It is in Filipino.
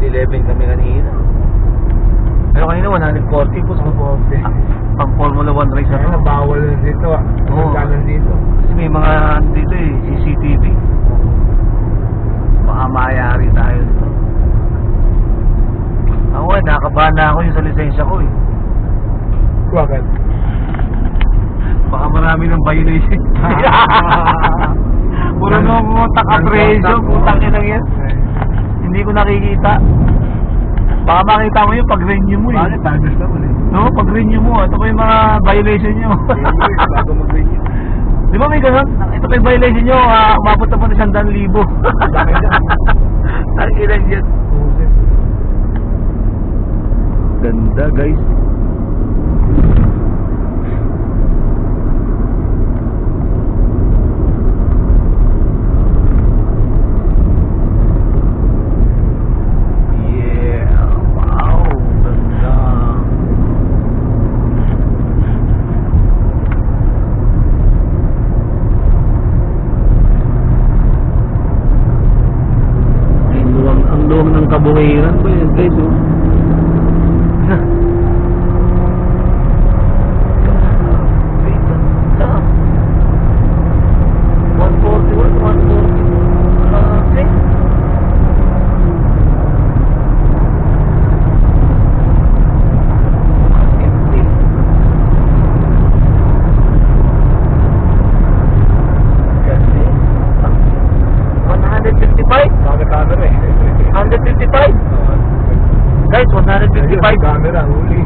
111 kami kanina. Pero kanina 140 po. Pang Formula 1 race na to. Bawal na dito. Oo. Kanan dito. Kasi may mga dito eh, CCTV. Baka mayari tayo dito. Ako eh, nakabahan na ako yung sa lisensya ko eh. Bakit? Baka marami ng violation. Puro nung taka-preso, putang ina yan. Hindi ko nakikita. Baka makita mo yun pag renew mo eh. Bakit? Tagas naman eh. No, pag renew mo, ito pa yung mga violation nyo. Bago mag-renew. Di ba may ganun? Ito pa yung violation nyo, umabot na po na 100,000. Laki na. Ang ilan yan. Ganda guys. Ang kabuhiran po yun guys oh. Guys, 155 camera, huli.